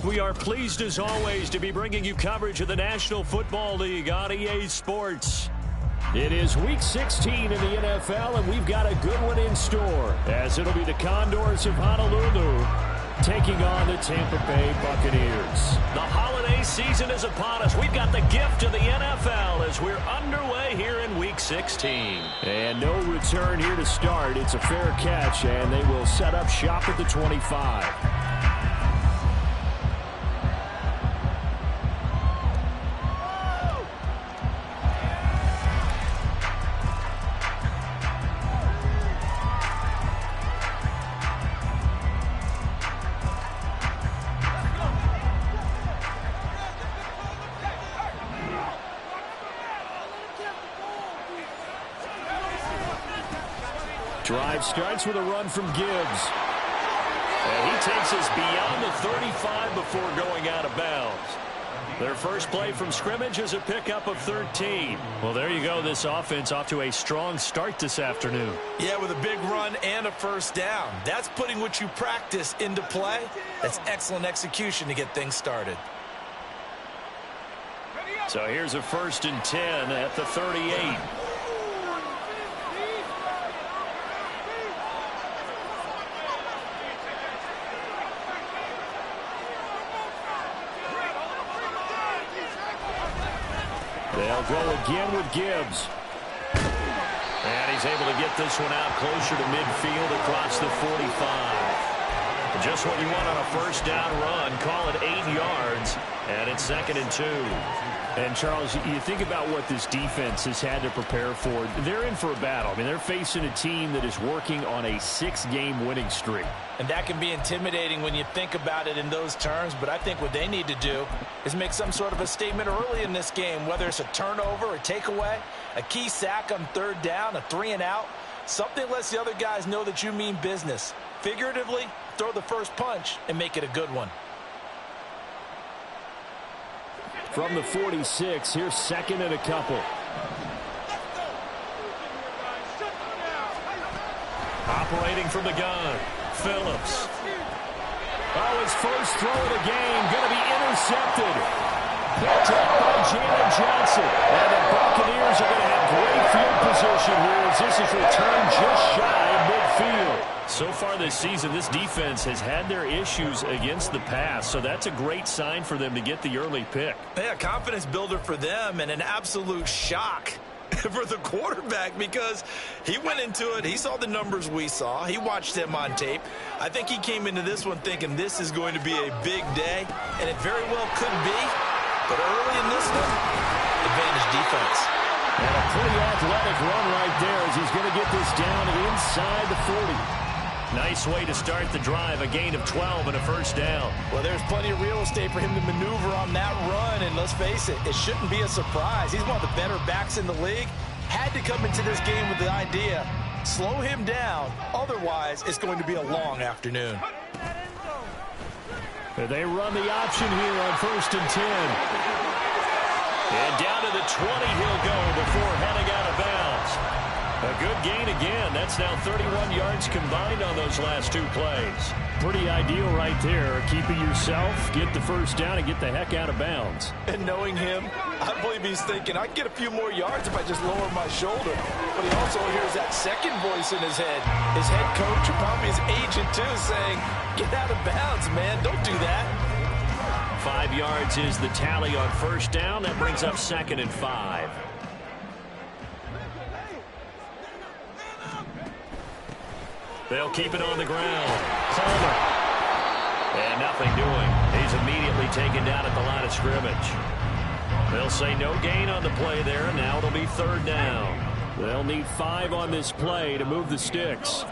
We are pleased as always to be bringing you coverage of the National Football League on EA Sports. It is Week 16 in the NFL, and we've got a good one in store, as it'll be the Condors of Honolulu taking on the Tampa Bay Buccaneers. The holiday season is upon us. We've got the gift of the NFL as we're underway here in Week 16. And no return here to start. It's a fair catch, and they will set up shop at the 25. Drive starts with a run from Gibbs. And he takes us beyond the 35 before going out of bounds. Their first play from scrimmage is a pickup of 13. Well, there you go. This offense off to a strong start this afternoon. Yeah, with a big run and a first down. That's putting what you practice into play. That's excellent execution to get things started. So here's a 1st and 10 at the 38. They'll go again with Gibbs. And he's able to get this one out closer to midfield across the 45. Just what you want on a first down run. Call it 8 yards. And it's 2nd and 2. And, Charles, you think about what this defense has had to prepare for. They're in for a battle. I mean, they're facing a team that is working on a 6-game winning streak. And that can be intimidating when you think about it in those terms. But I think what they need to do is make some sort of a statement early in this game, whether it's a turnover, a takeaway, a key sack on 3rd down, a 3-and-out. Something lets the other guys know that you mean business. Figuratively, throw the first punch and make it a good one. From the 46, here's 2nd and a couple. Operating from the gun, Phillips. Oh, his first throw of the game, going to be intercepted. Picked up by Jalen Johnson. And the Buccaneers are going to have great field position here as this is returned just shy of midfield. So far this season, this defense has had their issues against the pass, so that's a great sign for them to get the early pick. Yeah, confidence builder for them and an absolute shock for the quarterback because he went into it. He saw the numbers we saw. He watched them on tape. I think he came into this one thinking this is going to be a big day, and it very well could be. But early in this one, advantage defense. And a pretty athletic run right there as he's going to get this down inside the 40. Nice way to start the drive, a gain of 12 and a first down. Well, there's plenty of real estate for him to maneuver on that run, and let's face it, it shouldn't be a surprise. He's one of the better backs in the league. Had to come into this game with the idea, slow him down, otherwise it's going to be a long afternoon. They run the option here on 1st and 10. And down to the 20 he'll go before heading out of bounds. A good gain again. That's now 31 yards combined on those last 2 plays. Pretty ideal right there. Keep it yourself, get the first down, and get the heck out of bounds. And knowing him, I believe he's thinking, I can get a few more yards if I just lower my shoulder. But he also hears that second voice in his head. His head coach, or probably his agent too, saying, get out of bounds, man. Don't do that. 5 yards is the tally on first down. That brings up 2nd and 5. They'll keep it on the ground. Palmer. And nothing doing. He's immediately taken down at the line of scrimmage. They'll say no gain on the play there, and now it'll be 3rd down. They'll need 5 on this play to move the sticks.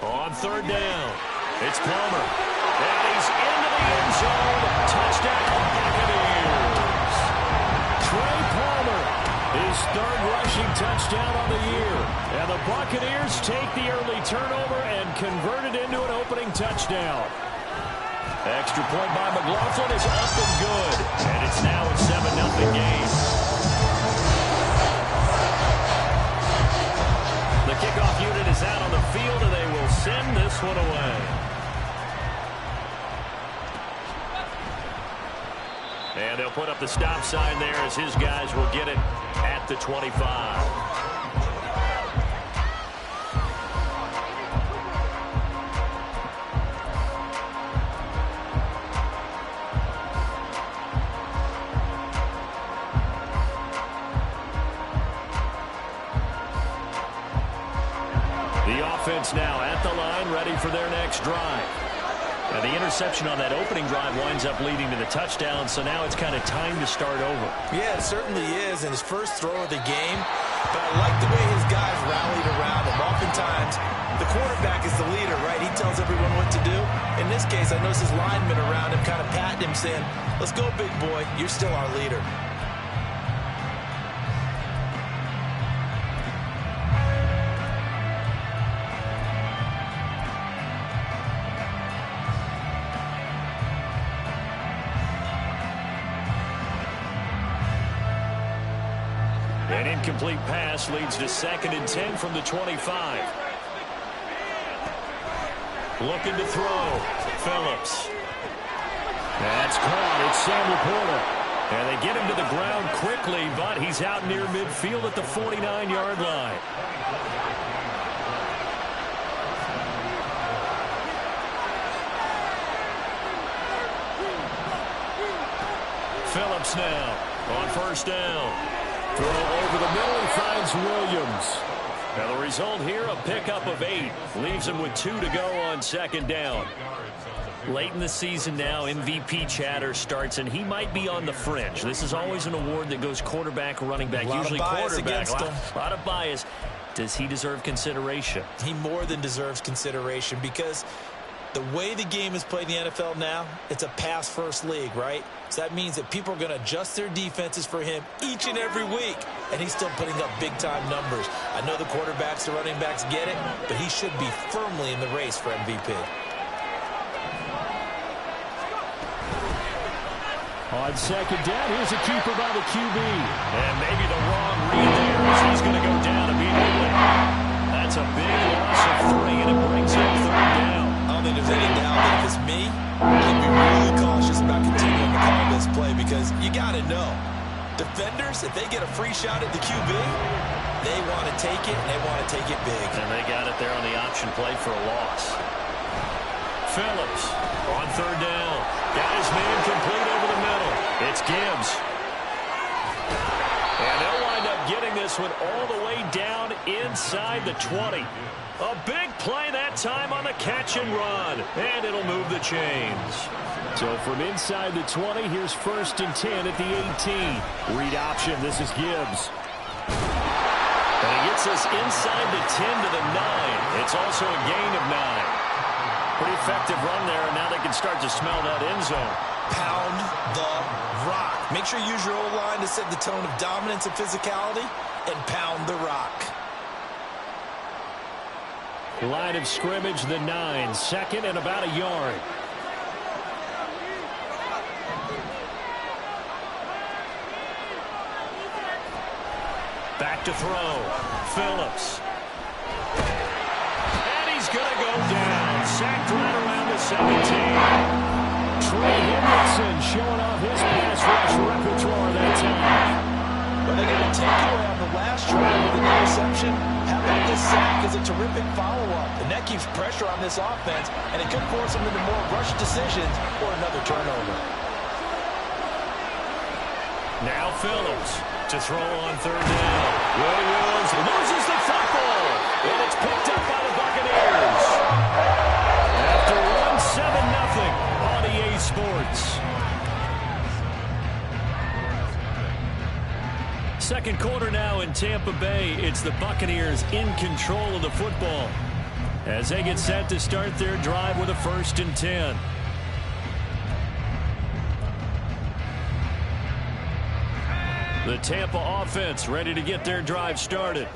On 3rd down, it's Palmer. And he's into the end zone. Touchdown, Buccaneers. Trey Palmer. His 3rd rushing touchdown on the year. And the Buccaneers take the early turnover and convert it into an opening touchdown. Extra point by McLaughlin is up and good. And it's now a 7-0 game. The kickoff unit is out on the field, and they will send this one away. And they'll put up the stop sign there as his guys will get it at the 25. Offense now at the line, ready for their next drive. Now the interception on that opening drive winds up leading to the touchdown, so now it's kind of time to start over. Yeah, it certainly is in his first throw of the game, but I like the way his guys rallied around him. Oftentimes, the quarterback is the leader, right? He tells everyone what to do. In this case, I noticed his linemen around him kind of patting him, saying, "Let's go, big boy. You're still our leader." An incomplete pass leads to 2nd and 10 from the 25. Looking to throw. Phillips. That's caught. It's Sam Laporta. And they get him to the ground quickly, but he's out near midfield at the 49-yard line. Phillips now on first down. Throw over the middle and finds Williams. Now the result here, a pickup of 8. Leaves him with 2 to go on 2nd down. Late in the season now, MVP chatter starts, and he might be on the fringe. This is always an award that goes quarterback, running back, usually quarterback. A lot of bias. Does he deserve consideration? He more than deserves consideration because the way the game is played in the NFL now, it's a pass-first league, right? So that means that people are going to adjust their defenses for him each and every week, and he's still putting up big-time numbers. I know the quarterbacks, the running backs get it, but he should be firmly in the race for MVP. On 2nd down, here's a keeper by the QB. And maybe the wrong read there as he's going to go down immediately. That's a big loss of 3, and it brings up 3rd down. I don't think there's any doubt that if it's me, I'd be really cautious about continuing to call this play because you got to know, defenders, if they get a free shot at the QB, they want to take it, and they want to take it big. And they got it there on the option play for a loss. Phillips on 3rd down. Got his man complete over the middle. It's Gibbs. And they'll wind up getting this one all the way down inside the 20. A big play that time on the catch and run. And it'll move the chains. So from inside the 20, here's 1st and 10 at the 18. Read option. This is Gibbs. And he gets us inside the 10 to the 9. It's also a gain of 9. Pretty effective run there, and now they can start to smell that end zone. Pound the rock. Make sure you use your O-line to set the tone of dominance and physicality, and pound the rock. Line of scrimmage, the 9. 2nd and about a yard. Back to throw. Phillips. And he's going to go down. Sacked right around the 17. Trey Hendrickson showing off his pass rush repertoire that time. But they're going to take it away on the last drive with an interception. How about this sack as a terrific follow-up? And that keeps pressure on this offense, and it could force them into more rush decisions or another turnover. Now Phillips to throw on 3rd down. Williams loses the football, and it's picked up by the Buccaneers. After 1-7-0 on EA Sports. 2nd quarter now in Tampa Bay. It's the Buccaneers in control of the football as they get set to start their drive with a 1st and 10. The Tampa offense ready to get their drive started.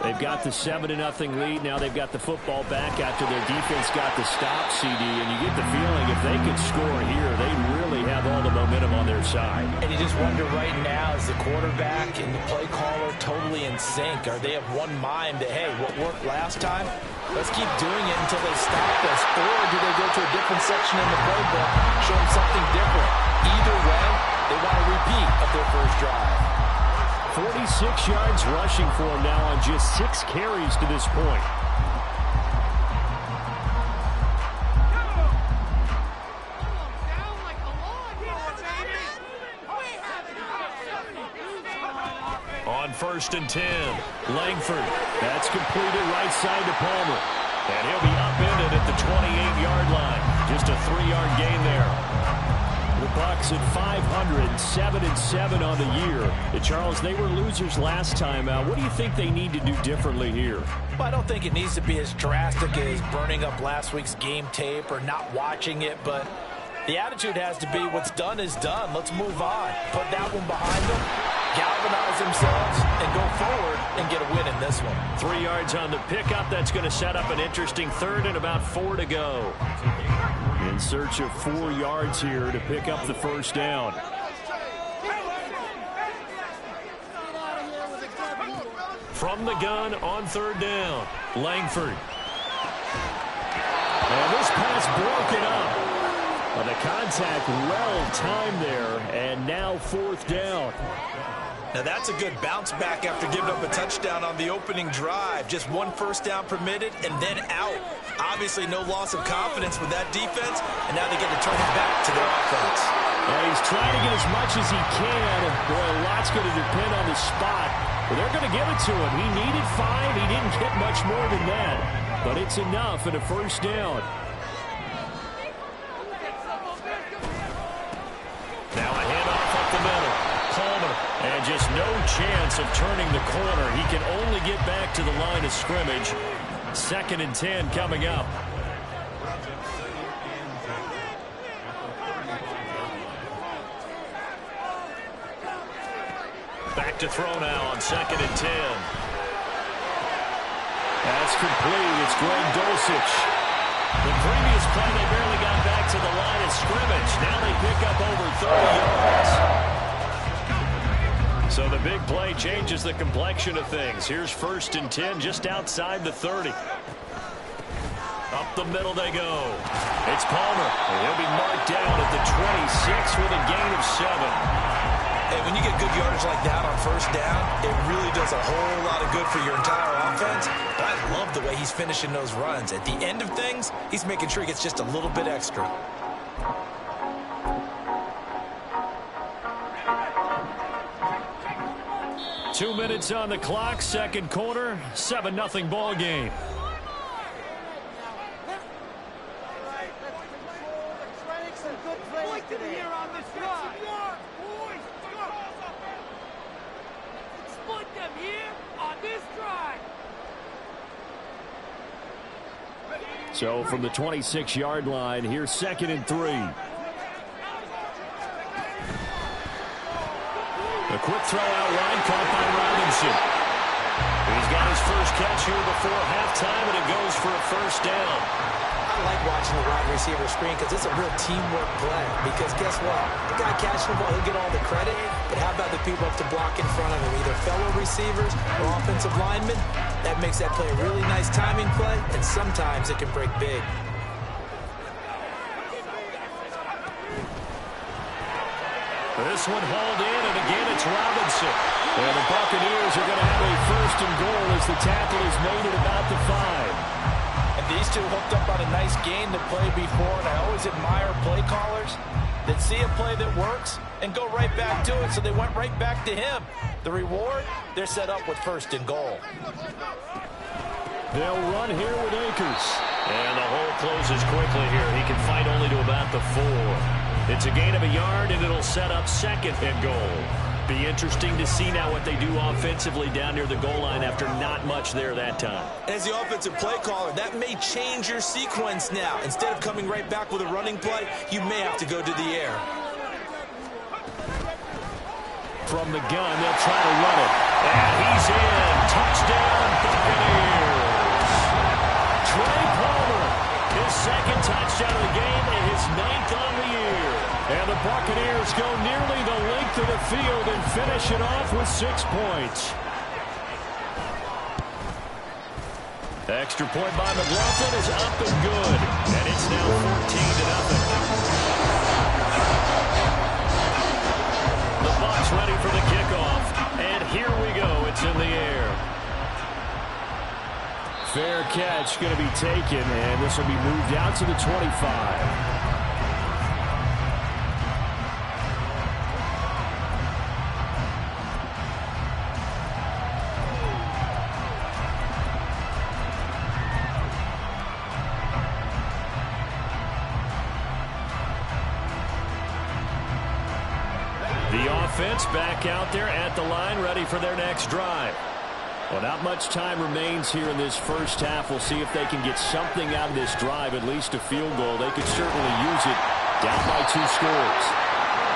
They've got the 7-0 lead. Now they've got the football back after their defense got the stop, CD. And you get the feeling if they could score here, they really have all the momentum on their side. And you just wonder right now, is the quarterback and the play caller totally in sync? Are they of one mind that, hey, what worked last time, let's keep doing it until they stop us? Or do they go to a different section in the playbook, show them something different? Either way, they their first drive. 46 yards rushing for him now on just 6 carries to this point. On 1st and 10, Langford. That's completed right side to Palmer. And he'll be upended at the 28-yard line. Just a 3-yard gain there. The Bucs at 500, 7-7 on the year. And Charles, they were losers last time out. What do you think they need to do differently here? Well, I don't think it needs to be as drastic as burning up last week's game tape or not watching it, but the attitude has to be what's done is done. Let's move on. Put that one behind them, galvanize themselves, and go forward and get a win in this one. 3 yards on the pickup. That's going to set up an interesting third and about 4 to go. In search of 4 yards here to pick up the first down. From the gun on 3rd down, Langford. And this pass broken up. Well, the contact well timed there, and now 4th down. Now that's a good bounce back after giving up a touchdown on the opening drive. Just 1 first down permitted and then out. Obviously no loss of confidence with that defense, and now they get to turn it back to their offense. Well, he's trying to get as much as he can, and boy, a lot's going to depend on the spot. But they're going to give it to him. He needed 5. He didn't get much more than that, but it's enough in a first down. Now a handoff up the middle. Palmer, and just no chance of turning the corner. He can only get back to the line of scrimmage. 2nd and 10 coming up. Back to throw now on 2nd and 10. That's complete. It's Greg Dulcich. The previous play, they barely got back to the line of scrimmage. Now they pick up over 30 yards. So the big play changes the complexion of things. Here's 1st and 10 just outside the 30. Up the middle they go. It's Palmer. And he'll be marked down at the 26 with a gain of 7. Hey, when you get good yardage like that on 1st down, it really does a whole lot of good for your entire offense. But I love the way he's finishing those runs. At the end of things, he's making sure he gets just a little bit extra. Two minutes on the clock, 2nd quarter, 7-0 ball game. So from the 26-yard line, here's 2nd and 3. A quick throw out wide, caught by Robinson. He's got his first catch here before halftime, and it goes for a first down. I like watching the wide receiver screen because it's a real teamwork play. Because guess what? The guy catching the ball, he'll get all the credit. But how about the people up to block in front of him, either fellow receivers or offensive linemen? That makes that play a really nice timing play, and sometimes it can break big. This one hauled in, and again it's Robinson. And the Buccaneers are going to have a 1st and goal as the tackle is made at about the 5. And these two hooked up on a nice gain to play before, and I always admire play callers that see a play that works and go right back to it, so they went right back to him. The reward, they're set up with 1st and goal. They'll run here with Akers. And the hole closes quickly here. He can fight only to about the 4. It's a gain of a yard, and it'll set up 2nd and goal. Be interesting to see now what they do offensively down near the goal line after not much there that time. As the offensive play caller, that may change your sequence now. Instead of coming right back with a running play, you may have to go to the air. From the gun, they'll try to run it. And he's in. Touchdown, Buccaneers. Trey Palmer, his 2nd touchdown of the game and his 9th on the year. And the Buccaneers go nearly the length of the field and finish it off with 6 points. The extra point by McLaughlin is up and good. And it's now 14-0. The Bucs ready Fair catch going to be taken, and this will be moved out to the 25. The offense back out there at the line, ready for their next drive. Well, not much time remains here in this first half. We'll see if they can get something out of this drive, at least a field goal. They could certainly use it. Down by 2 scores.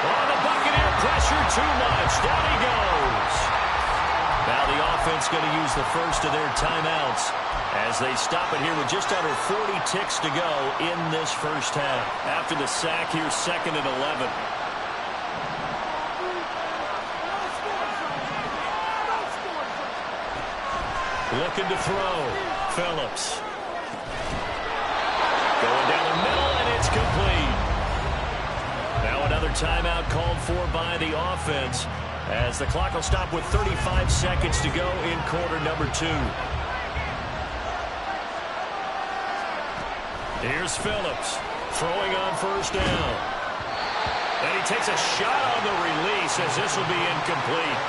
Oh, the Buccaneer pressure too much. Down he goes. Now the offense going to use the first of their timeouts as they stop it here with just under 40 ticks to go in this first half. After the sack here, 2nd and 11. Looking to throw. Phillips. Going down the middle, and it's complete. Now another timeout called for by the offense as the clock will stop with 35 seconds to go in quarter number 2. Here's Phillips throwing on first down. And he takes a shot on the release as this will be incomplete.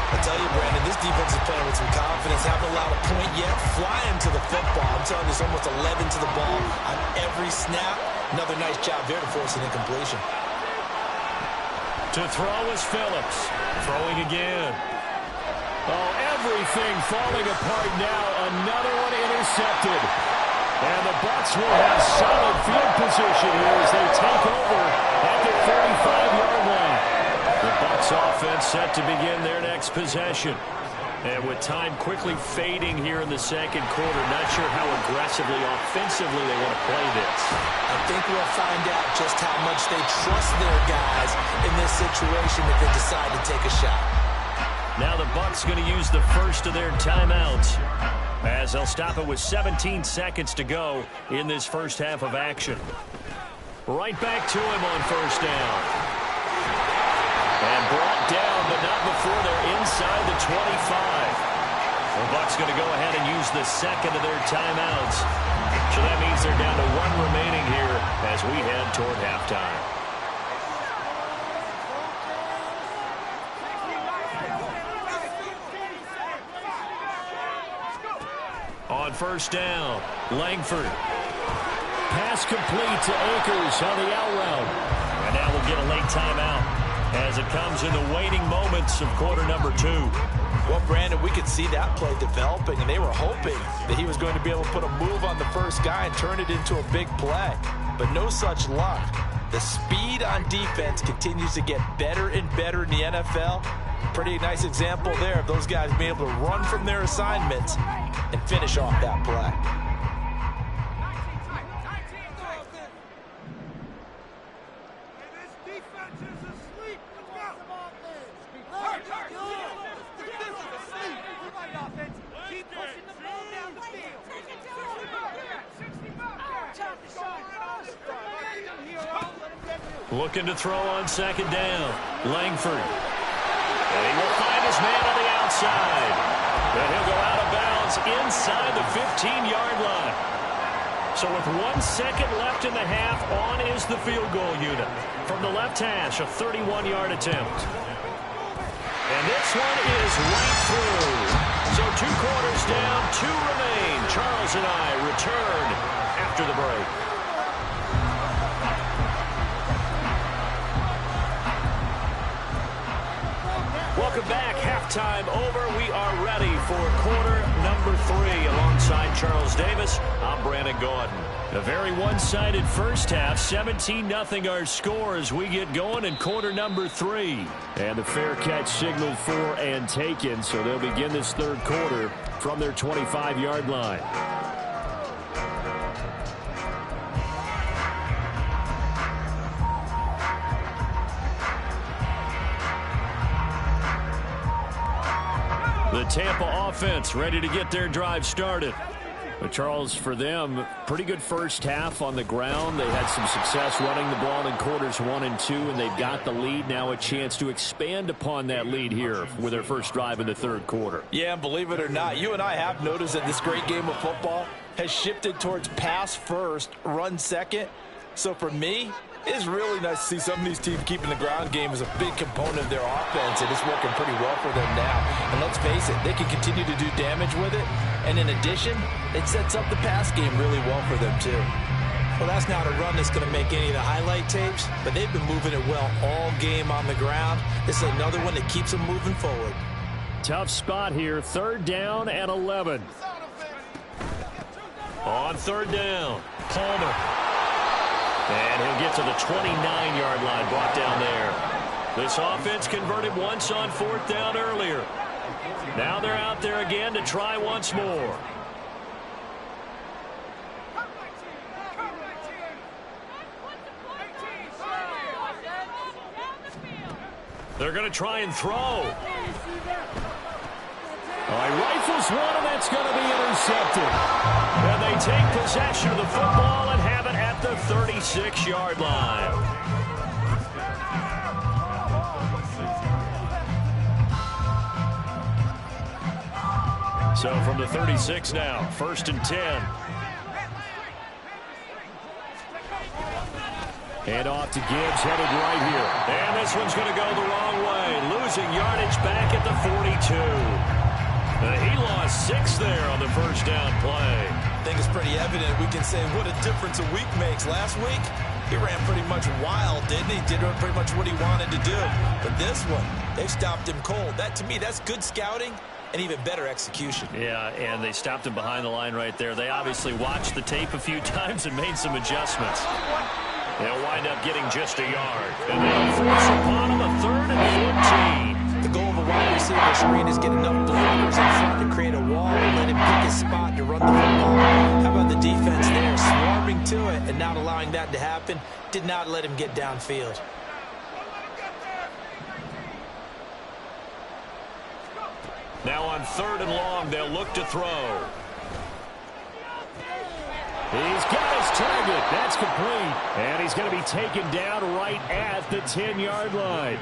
I tell you, Brandon, this defense is playing with some confidence. Haven't allowed a point yet. Flying to the football. I'm telling you, it's almost 11 to the ball on every snap. Another nice job there to force an incompletion. To throw is Phillips. Throwing again. Oh, everything falling apart now. Another one intercepted. And the Bucs will have solid field position here as they take over at the 35-yard line. The Bucs offense set to begin their next possession. And with time quickly fading here in the second quarter, not sure how aggressively, offensively they want to play this. I think we'll find out just how much they trust their guys in this situation if they decide to take a shot. Now the Bucs going to use the first of their timeouts as they'll stop it with 17 seconds to go in this first half of action. Right back to him on first down. And brought down, but not before they're inside the 25. The Bucs going to go ahead and use the second of their timeouts. So that means they're down to 1 remaining here as we head toward halftime. On first down, Langford. Pass complete to Akers on the out route. And now we'll get a late timeout as it comes in the waning moments of quarter number 2. Well, Brandon, we could see that play developing, and they were hoping that he was going to be able to put a move on the first guy and turn it into a big play. But no such luck. The speed on defense continues to get better and better in the NFL. Pretty nice example there of those guys being able to run from their assignments and finish off that play. Looking to throw on second down. Langford. And he will find his man on the outside. But he'll go out of bounds inside the 15-yard line. So with 1 second left in the half, on is the field goal unit. From the left hash, a 31-yard attempt. And this one is right through. So 2 quarters down, 2 remain. Charles and I return after the break. Welcome back. Halftime over. We are ready for quarter number 3. Alongside Charles Davis, I'm Brandon Gordon. A very one-sided first half. 17-0 our score as we get going in quarter number 3. And the fair catch signaled for and taken. So they'll begin this third quarter from their 25-yard line. The Tampa offense ready to get their drive started. Charles, for them, pretty good first half on the ground. They had some success running the ball in quarters 1 and 2, and they've got the lead. Now a chance to expand upon that lead here with their first drive in the third quarter. Yeah, and believe it or not, you and I have noticed that this great game of football has shifted towards pass first, run second. So for me, it's really nice to see some of these teams keeping the ground game as a big component of their offense, and it's working pretty well for them now. And let's face it, they can continue to do damage with it. And in addition, it sets up the pass game really well for them too. Well, that's not a run that's going to make any of the highlight tapes, but they've been moving it well all game on the ground. This is another one that keeps them moving forward. Tough spot here, 3rd down and 11. On 3rd down, Palmer. And he'll get to the 29-yard line, brought down there. This offense converted once on 4th down earlier. Now they're out there again to try once more. They're going to try and throw. He rifles one, and that's going to be intercepted. And they take possession of the football and have it at the 36-yard line. So from the 36 now, 1st and 10. And off to Gibbs, headed right here. And this one's going to go the wrong way. Losing yardage back at the 42. He lost 6 there on the first down play. I think it's pretty evident. We can say what a difference a week makes. Last week, he ran pretty much wild, didn't he? Did pretty much what he wanted to do. But this one, they stopped him cold. That, to me, that's good scouting and even better execution. Yeah, and they stopped him behind the line right there. They obviously watched the tape a few times and made some adjustments. They'll wind up getting just a yard. And they'll force upon him a 3rd and 14. The goal of a wide receiver screen is get enough blockers in front to create a wall and let him pick his spot to run the football. How about the defense there, swarming to it and not allowing that to happen? Did not let him get downfield. Now on 3rd and long, they'll look to throw. He's got his target. That's complete. And he's going to be taken down right at the 10-yard line.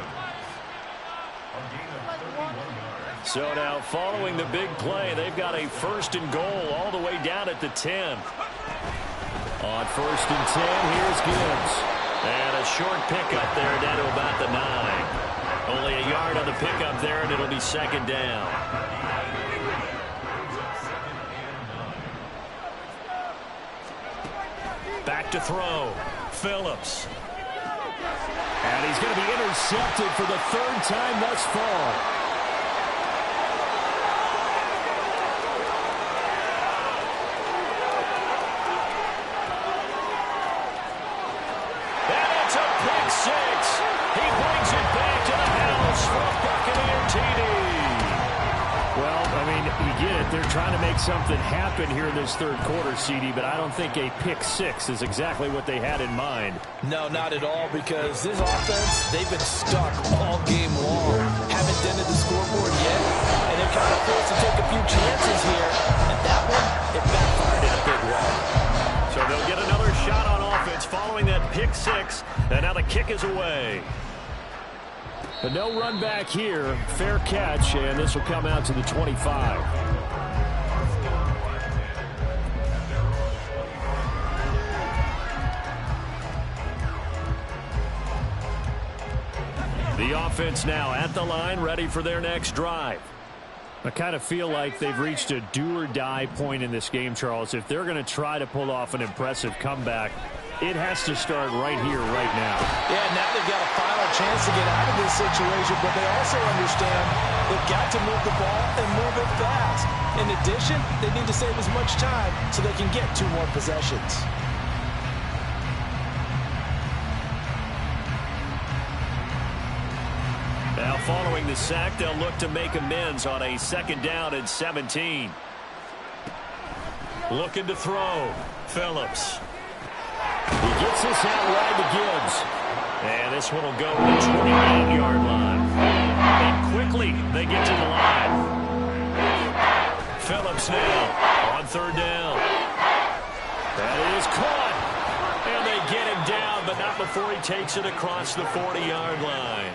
So now following the big play, they've got a 1st and goal all the way down at the 10. On 1st and 10, here's Gibbs. And a short pickup there down to about the 9. Only a yard on the pickup there, and it'll be 2nd down. Back to throw. Phillips. And he's going to be intercepted for the 3rd time thus far. They're trying to make something happen here in this 3rd quarter, CD, but I don't think a pick 6 is exactly what they had in mind. No, not at all, because this offense, they've been stuck all game long. Haven't dented the scoreboard yet, and they're kind of forced to take a few chances here. And that one, it backfired in a big way. So they'll get another shot on offense following that pick 6, and now the kick is away. But no run back here. Fair catch, and this will come out to the 25. The offense now at the line, ready for their next drive. I kind of feel like they've reached a do-or-die point in this game, Charles. If they're going to try to pull off an impressive comeback, it has to start right here, right now. Yeah, now they've got a final chance to get out of this situation, but they also understand they've got to move the ball and move it fast. In addition, they need to save as much time so they can get 2 more possessions. Now following the sack, they'll look to make amends on a 2nd down and 17. Looking to throw. Phillips. He gets this out wide to Gibbs. And this one will go to the 29-yard line. And quickly they get to the line. Phillips now On third down. That is caught. And they get him down, but not before he takes it across the 40-yard line.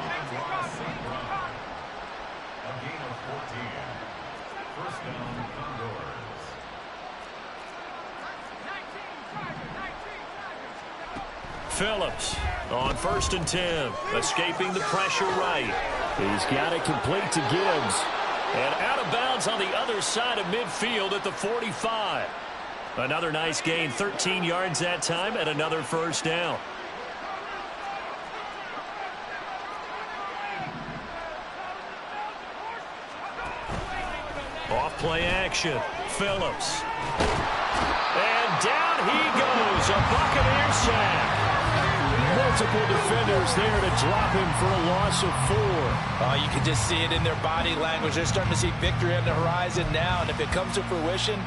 Phillips on 1st and 10, escaping the pressure right. He's got it complete to Gibbs. And out of bounds on the other side of midfield at the 45. Another nice gain, 13 yards that time, and another first down. Off play action, Phillips. And down he goes, a Buccaneer sack. Multiple defenders there to drop him for a loss of 4. Oh, you can just see it in their body language. They're starting to see victory on the horizon now, and if it comes to fruition,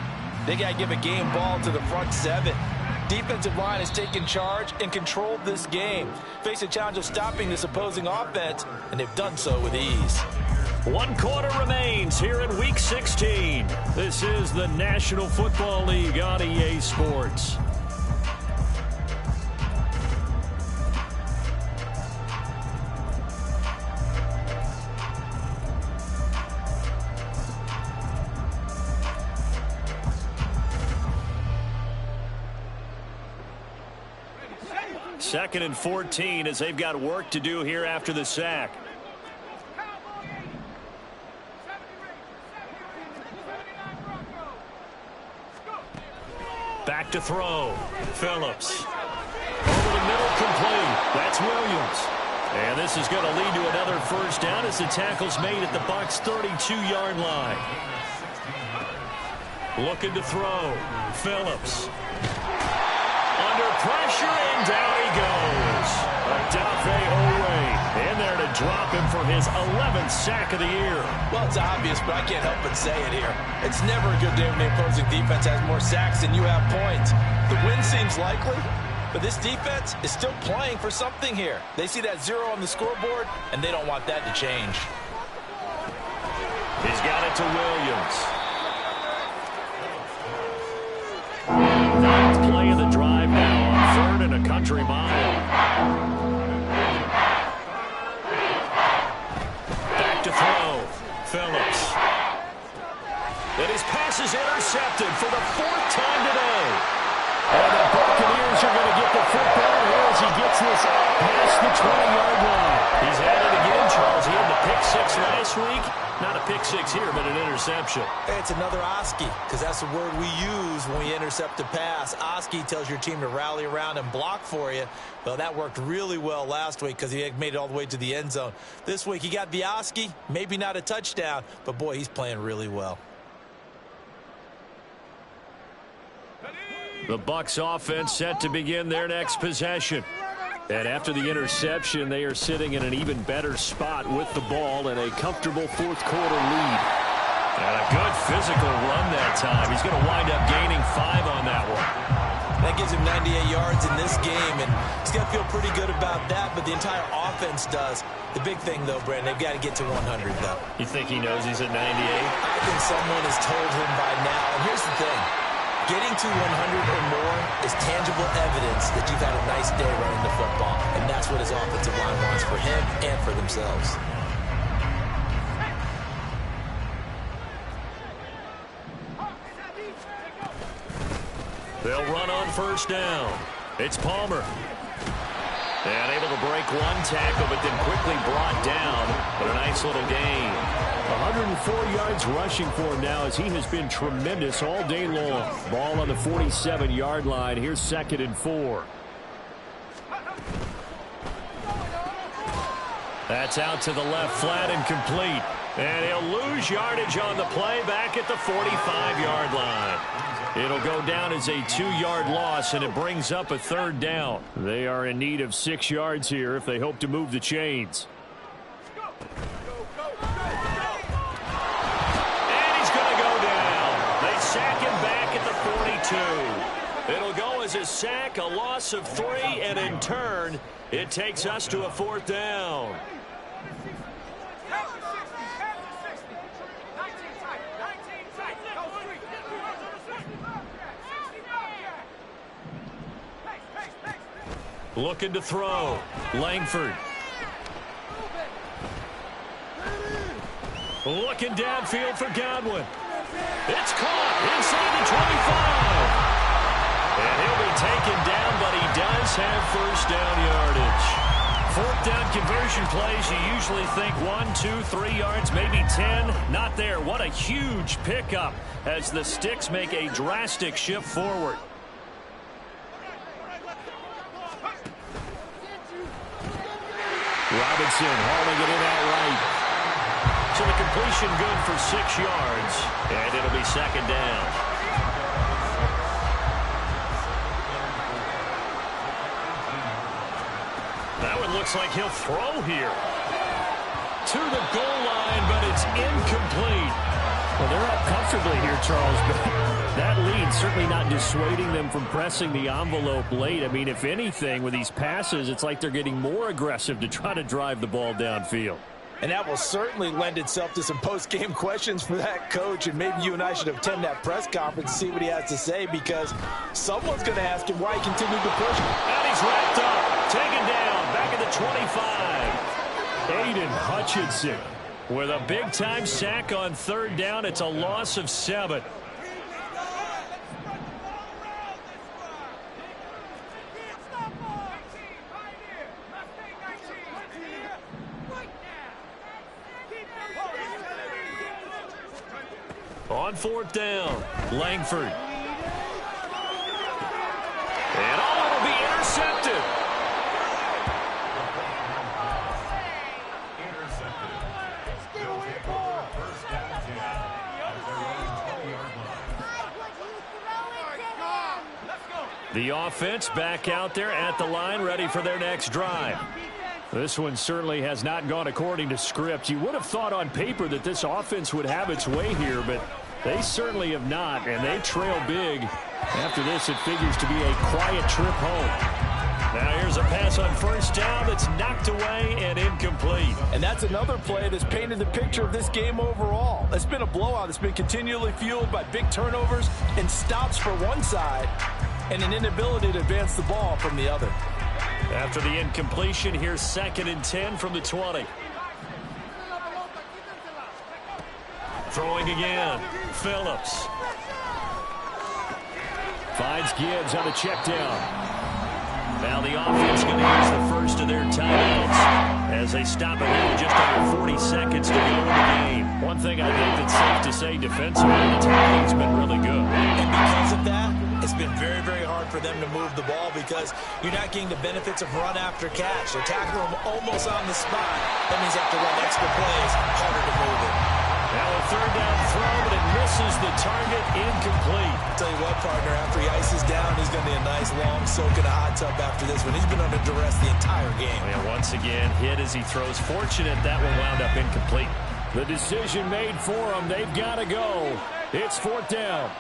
they got to give a game ball to the front 7. Defensive line has taken charge and controlled this game. Face a challenge of stopping this opposing offense, and they've done so with ease. 1 quarter remains here in Week 16. This is the National Football League on EA Sports. Second and 14 as they've got work to do here after the sack. Back to throw. Phillips. Over the middle, complete. That's Williams. And this is going to lead to another first down as the tackle's made at the Bucs' 32-yard line. Looking to throw. Phillips. Under pressure, and down he goes. Odafe Owe in there to drop him for his 11th sack of the year. Well, it's obvious, but I can't help but say it here. It's never a good day when the opposing defense has more sacks than you have points. The win seems likely, but this defense is still playing for something here. They see that 0 on the scoreboard, and they don't want that to change. He's got it to Williams. Play of the drive now on 3rd and a country mile. Back to throw. Phillips. And his pass is intercepted for the 4th time today. And the Buccaneers are going to get the football here as he gets this past the 20-yard line. He's had it again, Charles. He had the pick 6 last week. Not a pick 6 here, but an interception. It's another Oski, because that's the word we use when we intercept a pass. Oski tells your team to rally around and block for you. Well, that worked really well last week because he made it all the way to the end zone. This week, he got the Oski, maybe not a touchdown, but boy, he's playing really well. The Bucs offense set to begin their next possession. And after the interception, they are sitting in an even better spot with the ball and a comfortable 4th quarter lead. And a good physical run that time. He's going to wind up gaining 5 on that one. That gives him 98 yards in this game, and he's going to feel pretty good about that, but the entire offense does. The big thing, though, Brandon, they've got to get to 100, though. You think he knows he's at 98? I think someone has told him by now. And here's the thing. Getting to 100 or more is tangible evidence that you've had a nice day running the football. And that's what his offensive line wants for him and for themselves. They'll run on 1st down. It's Palmer. And able to break 1 tackle, but then quickly brought down. But a nice little gain. 104 yards rushing for him now as he has been tremendous all day long. Ball on the 47-yard line. Here's 2nd and 4. That's out to the left, flat and complete. And he'll lose yardage on the play back at the 45-yard line. It'll go down as a 2-yard loss, and it brings up a 3rd down. They are in need of 6 yards here if they hope to move the chains. And he's going to go down. They sack him back at the 42. It'll go as a sack, a loss of 3, and in turn, it takes us to a 4th down. Looking to throw. Langford. Looking downfield for Godwin. It's caught inside the 25. And he'll be taken down, but he does have first down yardage. Fourth down conversion plays, you usually think 1, 2, 3 yards, maybe 10. Not there. What a huge pickup as the Sticks make a drastic shift forward. Robinson hauling it in outright. So the completion good for 6 yards, and it'll be second down. That one looks like he'll throw here. To the goal line, but it's incomplete. Well, they're up comfortably here, Charles, but that lead certainly not dissuading them from pressing the envelope late. I mean, if anything, with these passes, it's like they're getting more aggressive to try to drive the ball downfield. And that will certainly lend itself to some post-game questions for that coach, and maybe you and I should attend that press conference to see what he has to say, because someone's going to ask him why he continued to push. And he's wrapped up, taken down, back at the 25. Aiden Hutchinson with a big-time sack on third down. It's a loss of 7. On fourth down, Langford. And it'll be intercepted. The offense back out there at the line, ready for their next drive. This one certainly has not gone according to script. You would have thought on paper that this offense would have its way here, but they certainly have not, and they trail big. After this, it figures to be a quiet trip home. Now here's a pass on first down that's knocked away and incomplete. And that's another play that's painted the picture of this game overall. It's been a blowout. It's been continually fueled by big turnovers and stops for one side and an inability to advance the ball from the other. After the incompletion, here's 2nd and 10 from the 20. Throwing again. Phillips. Finds Gibbs on a check down. Now the offense going to use the first of their timeouts as they stop it now with just under 40 seconds to go in the game. One thing I think that's safe to say defensively, the tackling's been really good. And because of that, it's been very, very hard for them to move the ball because you're not getting the benefits of run after catch. They're tackling them almost on the spot. That means they have to run extra plays, harder to move it. Now a third down throw, but it misses the target, incomplete. I'll tell you what, partner, after he ices down, he's going to be a nice long soak in a hot tub after this one. He's been under duress the entire game. And once again, hit as he throws. Fortunate that one wound up incomplete. The decision made for them. They've got to go. It's 4th down.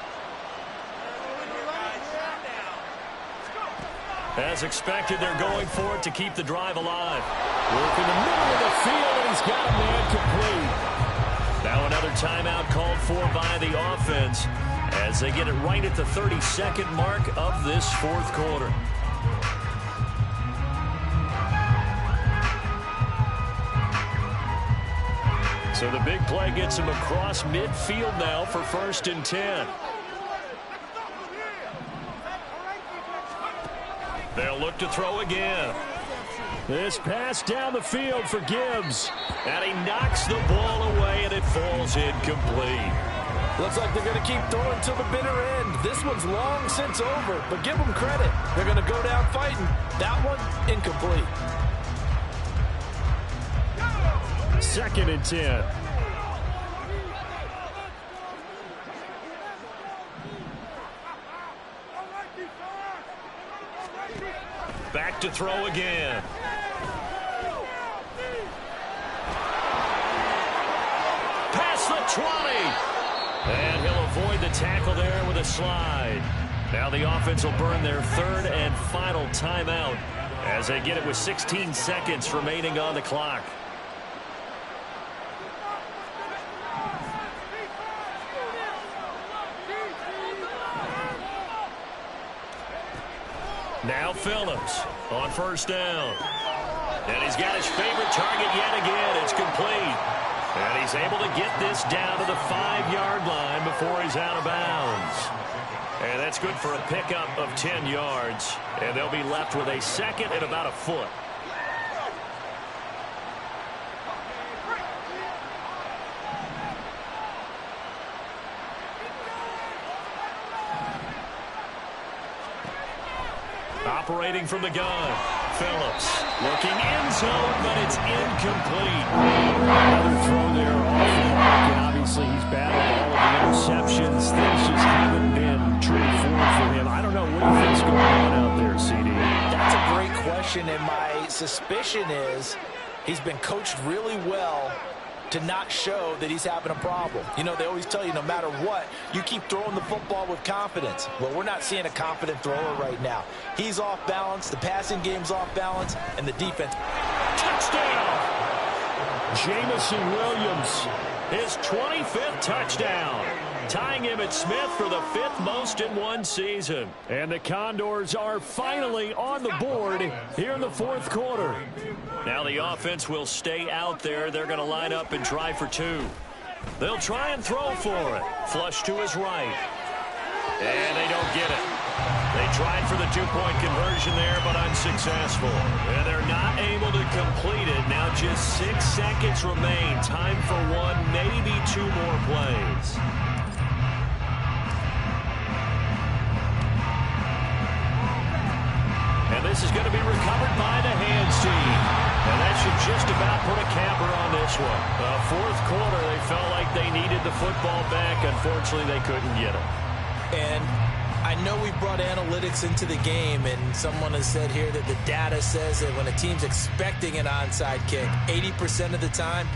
As expected, they're going for it to keep the drive alive. Work in the middle of the field, and he's got a man complete. Now another timeout called for by the offense as they get it right at the 32nd mark of this 4th quarter. So the big play gets him across midfield now for 1st and 10. They'll look to throw again. This pass down the field for Gibbs. And he knocks the ball away, and it falls incomplete. Looks like they're going to keep throwing to the bitter end. This one's long since over, but give them credit. They're going to go down fighting. That one, incomplete. 2nd and 10. Back to throw again. Past the 20. And he'll avoid the tackle there with a slide. Now the offense will burn their 3rd and final timeout as they get it with 16 seconds remaining on the clock. Now Phillips. on first down. And he's got his favorite target yet again. It's complete. And he's able to get this down to the 5-yard line before he's out of bounds. And that's good for a pickup of 10 yards. And they'll be left with a second and about a foot. Operating from the gun, Phillips looking end zone, but it's incomplete. Another throw there off the mark, and obviously he's battled all of the interceptions. Things just haven't been true form for him. I don't know what he thinks going on out there, CD. That's a great question, and my suspicion is he's been coached really well to not show that he's having a problem. You know, they always tell you no matter what, you keep throwing the football with confidence. Well, we're not seeing a confident thrower right now. He's off balance, the passing game's off balance, and the defense. Touchdown! Jamison Williams, his 25th touchdown, tying Emmitt Smith for the 5th most in one season. And the Condors are finally on the board here in the 4th quarter. Now the offense will stay out there. They're going to line up and try for 2. They'll try and throw for it. Flush to his right. And they don't get it. They tried for the 2-point conversion there, but unsuccessful. And they're not able to complete it. Now just 6 seconds remain. Time for 1, maybe 2 more plays. And this is going to be recovered by the hands team. And that should just about put a capper on this one. 4th quarter, they felt like they needed the football back. Unfortunately, they couldn't get it. And I know we brought analytics into the game, and someone has said here that the data says that when a team's expecting an onside kick, 80% of the time,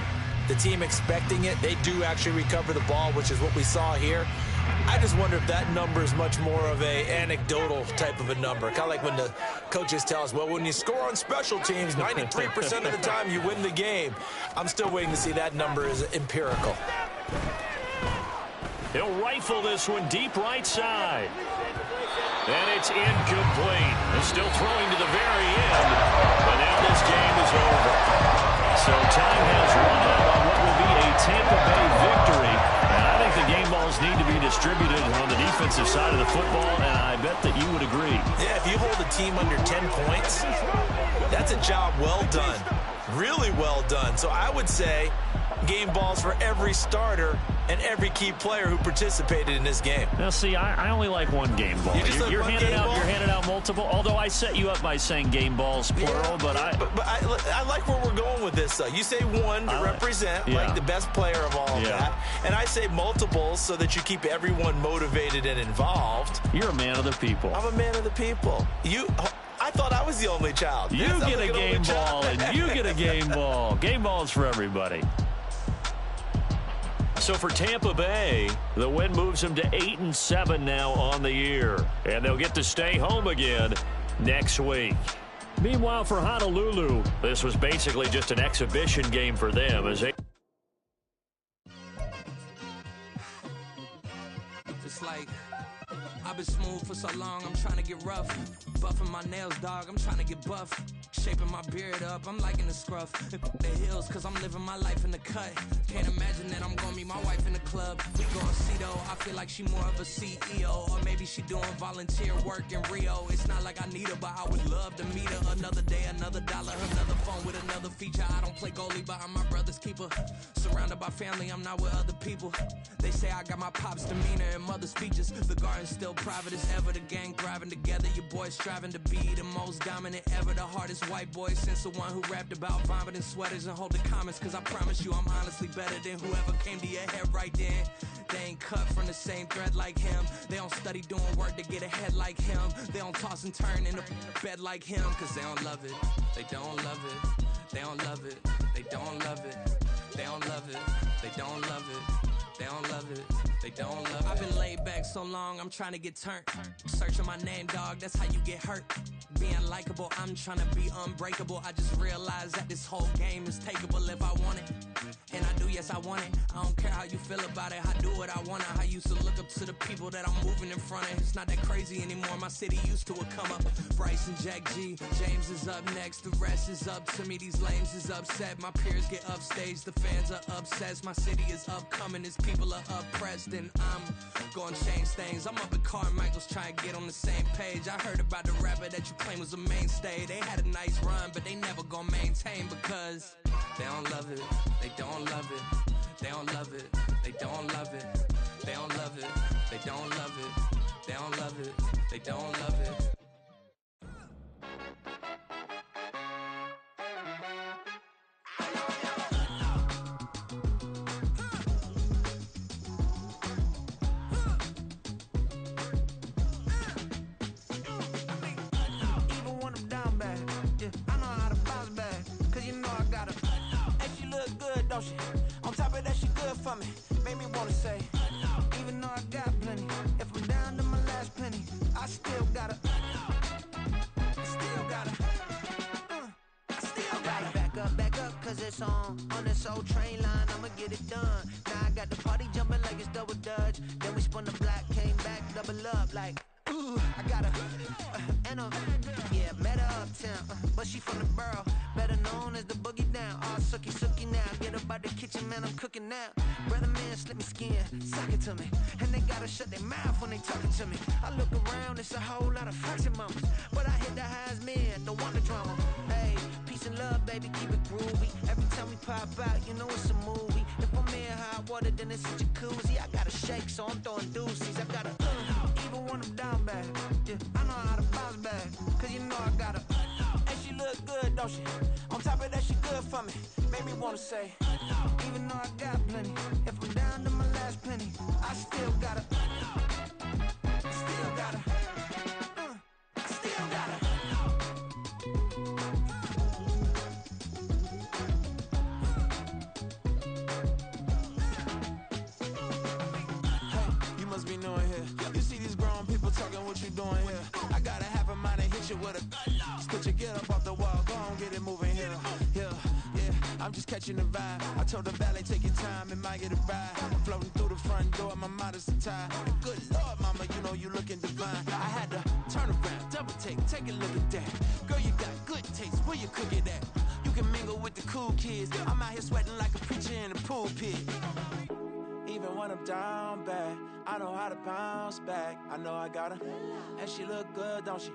the team expecting it, they do actually recover the ball, which is what we saw here. I just wonder if that number is much more of a anecdotal type of a number. Kind of like when the coaches tell us, well, when you score on special teams, 93% of the time you win the game. I'm still waiting to see that number is empirical. He'll rifle this one deep right side. And it's incomplete. They're still throwing to the very end. But now this game is over. So time has run out on what will be a Tampa Bay victory. And I think the game balls need to be distributed on the defensive side of the football, and I bet that you would agree. Yeah, if you hold a team under 10 points, that's a job well done. Really well done. So I would say game balls for every starter and every key player who participated in this game. Now, see, I only like one game ball. You're handing out multiple. Although I set you up by saying game balls plural, yeah, but I like where we're going with this. You say one to represent like the best player of all of that, and I say multiples so that you keep everyone motivated and involved. You're a man of the people. I'm a man of the people. I thought I was the only child. You get a game ball, and you get a game ball. Game balls for everybody. So for Tampa Bay, the win moves them to 8-7 now on the year. And they'll get to stay home again next week. Meanwhile, for Honolulu, this was basically just an exhibition game for them as they... It's like I've been smooth for so long, I'm trying to get rough. Buffing my nails, dog, I'm trying to get buff. Shaping my beard up, I'm liking the scruff. The hills, cause I'm living my life in the cut. Can't imagine that I'm gonna meet my wife in the club. We gon' see though, I feel like she more of a CEO. Or maybe she doing volunteer work in Rio. It's not like I need her, but I would love to meet her. Another day, another dollar, another phone with another feature. I don't play goalie, but I'm my brother's keeper. Surrounded by family, I'm not with other people. They say I got my pop's demeanor and mother's features. The garden's still private as ever, the gang thriving together. Your boys striving to be the most dominant ever. The hardest white boy since the one who rapped about vomiting sweaters and hold the comments. Cause I promise you I'm honestly better than whoever came to your head right then. They ain't cut from the same thread like him. They don't study doing work to get ahead like him. They don't toss and turn in the bed like him. Cause they don't love it. They don't love it. They don't love it. They don't love it. They don't love it. They don't love it. They don't love it. They don't love it. I've been laid back so long, I'm trying to get turned. Searching my name, dog, that's how you get hurt. Being likable, I'm trying to be unbreakable. I just realized that this whole game is takeable if I want it. And I do yes, I want it. I don't care how you feel about it, I do what I want. I used to look up to the people that I'm moving in front of. It's not that crazy anymore, my city used to a come up. Bryce and Jack G, James is up next, the rest is up to me. These lames is upset, my peers get upstage, the fans are obsessed. My city is upcoming, these people are oppressed, and I'm gonna change things. I'm up at Carmichael's trying to get on the same page. I heard about the rapper that you claim was a mainstay. They had a nice run, but they never gonna maintain because they don't love it, they don't love it, they don't love it, they don't love it, they don't love it, they don't love it, they don't love it, they don't love it. On top of that, she good for me. Made me wanna say, even though I got plenty, if I'm down to my last penny, I still gotta, back up, cause it's on this old train line, I'ma get it done. Now I got the party jumping like it's double dutch. Then we spun the block, came back, double up like, ooh, I got met her uptown, but she from the borough, better known as the boogie down. All sookie now, get up out the kitchen, man, I'm cooking now. Brother man, slip me skin, suck it to me, and they gotta shut their mouth when they talking to me. I look around, it's a whole lot of flexing mamas, but I hit the highs, man, don't want the drama. Hey, peace and love, baby, keep it groovy. Every time we pop out, you know it's a movie. If I'm in hot water, then it's a jacuzzi. I gotta shake, so I'm throwing deuces. I gotta, even when I'm down bad, yeah, I know how to bounce back, cause you know I gotta, and she look good, don't she? On top of that, she good for me. Made me wanna say, even though I got plenty, if I'm down to my last penny, I still gotta, still gotta, still gotta. Hey, you must be knowing here. You see these grown people talking, what you doing here? I gotta have a mind and hit you with a put your get up off the wall, go on, get it moving here. Yeah, I'm just catching the vibe. I told the valet, take your time, it might get a ride. Floating through the front door, my modest attire. Good Lord, mama, you know you looking divine. I had to turn around, double take a look at that. Girl, you got good taste, where you cook it at? You can mingle with the cool kids. I'm out here sweating like a preacher in a pulpit. Even when I'm down bad, I know how to bounce back. I know I got her, and she look good, don't she?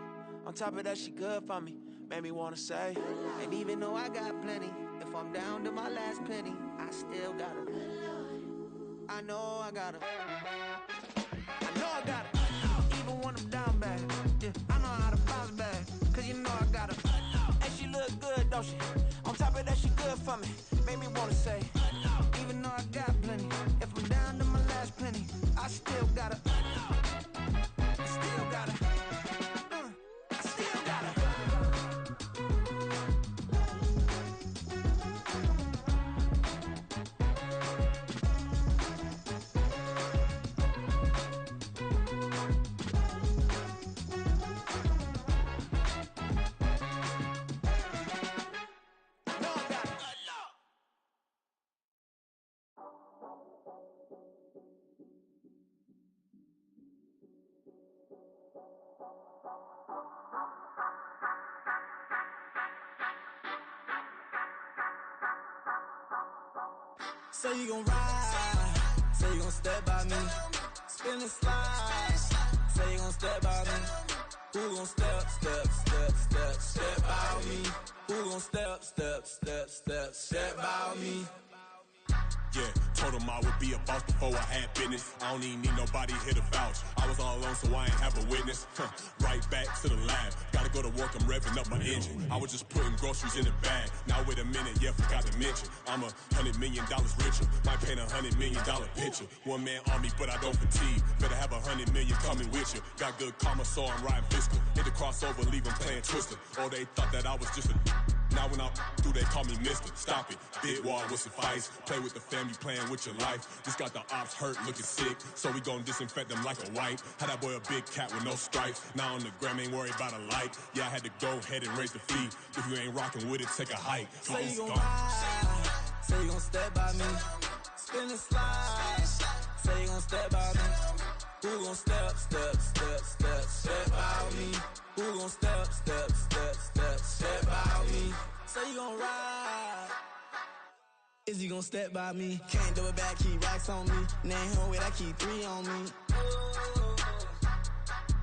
On top of that, she good for me. Made me wanna say, and even though I got plenty, if I'm down to my last penny, I still got her. I know I got her. I know I got her. Even when I'm down bad, yeah, I know how to bounce back, cause you know I got her. And she look good, don't she? On top of that, she good for me. Made me wanna say, even though I got plenty, if I'm down to my last penny, I still got her. Still got her. Still got her. Say you gon' ride, say you gon' step by me, spin and slide, say you gon' step by me. Who gon' step by me? Who gon' step by me? Yeah, told him I would be a boss before I had business. I don't even need nobody here to vouch. I was all alone, so I ain't have a witness. Right back to the lab. Gotta go to work, I'm revving up my engine. I was just putting groceries in the bag. Now wait a minute, yeah, forgot to mention. I'm $100 million richer. Might paint $100 million picture. One man army, but I don't fatigue. Better have 100 million coming with you. Got good karma, so I'm riding fiscal. Hit the crossover, leave them playing Twister. Oh, they thought that I was just a... Now when I do, they call me Mister. Stop it, big wall would suffice. Play with the family, playing with your life. This got the ops hurt, looking sick. So we gon' disinfect them like a wipe. Had that boy a big cat with no stripes. Now on the gram, ain't worried about a light. Yeah, I had to go ahead and raise the fee. If you ain't rocking with it, take a hike. Say you gon' ride, say you gon' step by me. spin and slide. Say you gon' step by me. Who gon' step by me? Who gon' step by me? Say you gon' ride. Is he gon' step by me? Can't do it back, keep racks on me. Name home with I keep 3 on me.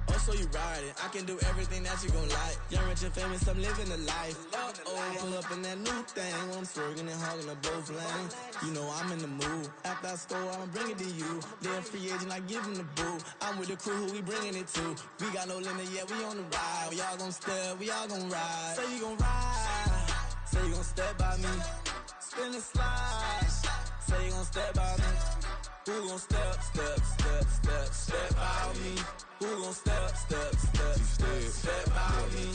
Oh, so you ride it. I can do everything that you gon' like. Young, rich, and famous, I'm living the life. Pull up in that new thing. When I'm swerving and hogging the both lanes. You know I'm in the mood. After I score, I'ma bring it to you. They're a free agent, I give him the boo. I'm with the crew, who we bringing it to. We got no limit yet, we on the ride. We all gon' step, we all gon' ride. Say you gon' ride. Say you gon' step by me. Spin and slide. Say you gon' step by me. Who gon' step by me? Who gon' step by me?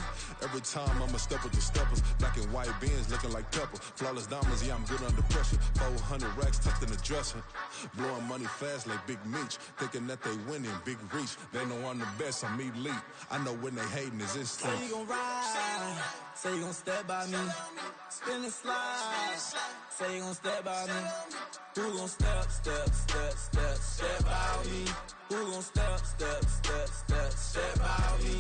Every time I'ma step with the steppers. Black and white beans looking like pepper. Flawless diamonds, yeah, I'm good under pressure. 400 racks tucked in the dresser. Blowing money fast like Big Meech. Thinking that they winning, big reach. They know I'm the best, I'm elite. I know when they hating is instant. Say you gon' ride. Say you gon' step by me. Spin and slide. Say you gon' step by me. Who gon' step by me? Who gon' step by me?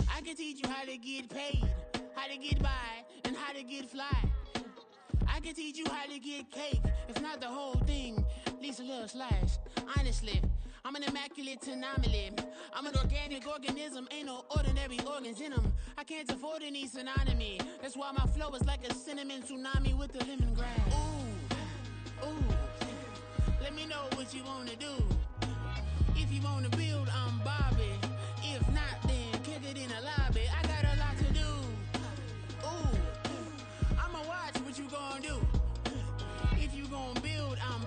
I can teach you how to get paid, how to get by, and how to get fly. I can teach you how to get cake, if not the whole thing, at least a little slice. Honestly, I'm an immaculate anomaly. I'm an organic organism, ain't no ordinary organs in them. I can't afford any synonymy. That's why my flow is like a cinnamon tsunami with the lemongrass. Ooh, ooh, let me know what you wanna do. If you wanna build, I'm Bobby. If not, then kick it in the lobby. I got a lot to do. Ooh, I'ma watch what you gonna do. If you gonna build, I'm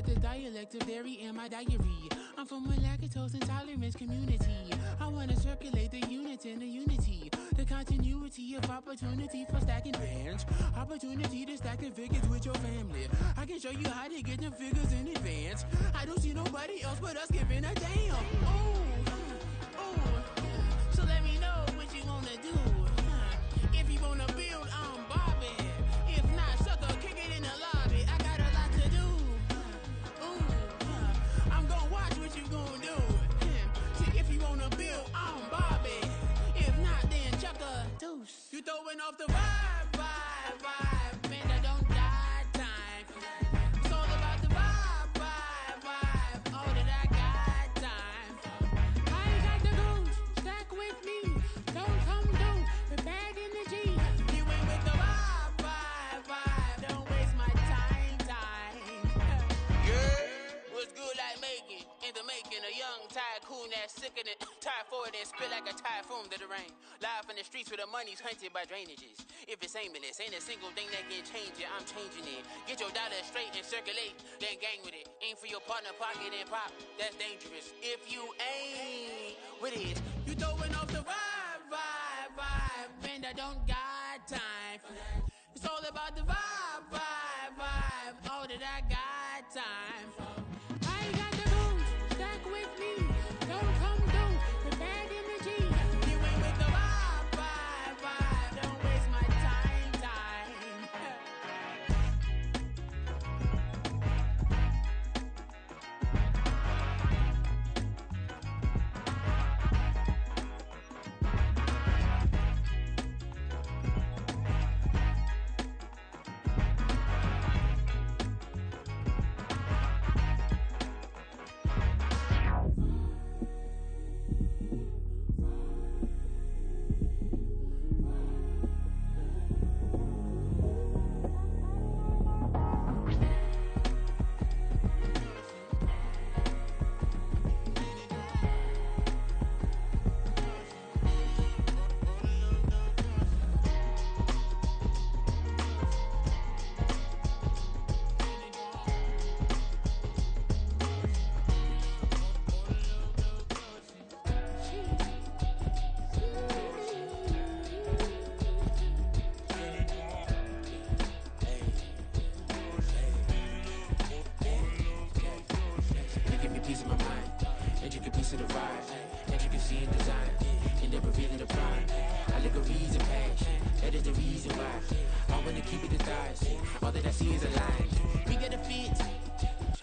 got the dialect of dairy in my diary. I'm from a lactose intolerance community. I wanna circulate the units in the unity. The continuity of opportunity for stacking bands. Opportunity to stack the figures with your family. I can show you how to get the figures in advance. I don't see nobody else but us giving a damn. So let me know what you wanna do. If you wanna build, I'm Bobby. If not, sucker, kick it in the lobby. I got a lot to do. I'm gonna watch what you gonna do. See, if you wanna build, I'm Bobby. If not, then chuck a deuce. You throwing off the vibe, man, I don't die time. It's all about the vibe, all that I got time. I ain't got the goose, stack with me. Don't come through with bad energy. You ain't with the vibe, don't waste my time. Yeah, what's good like making, in the making, a young tycoon that's sick of it. Tie forward and spit like a typhoon to the rain. Live in the streets where the money's hunted by drainages. If it's aimless, ain't a single thing that can change it, I'm changing it. Get your dollar straight and circulate, then gang with it. Aim for your partner, pocket and pop, that's dangerous. If you ain't with it, you throwing off the vibe, man, I don't got time for that. It's all about the vibe, all that I got time for. I ain't got the goose, stack with me. Don't come through with bad energy. You ain't with the vibe, don't waste my time.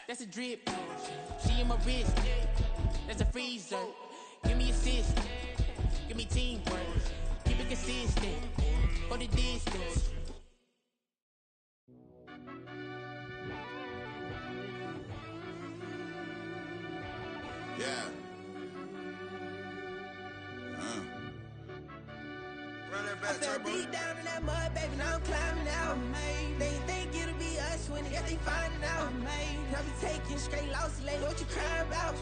That's a drip. She in my wrist. That's a freezer. Give me assist. Give me teamwork. Keep it consistent. For the distance. Yeah. Run that back, I fell Turbo. deep down in that mud, baby, now I'm climbing out. They think it'll be us when they finding out. I be taking straight losses lately, what you crying about?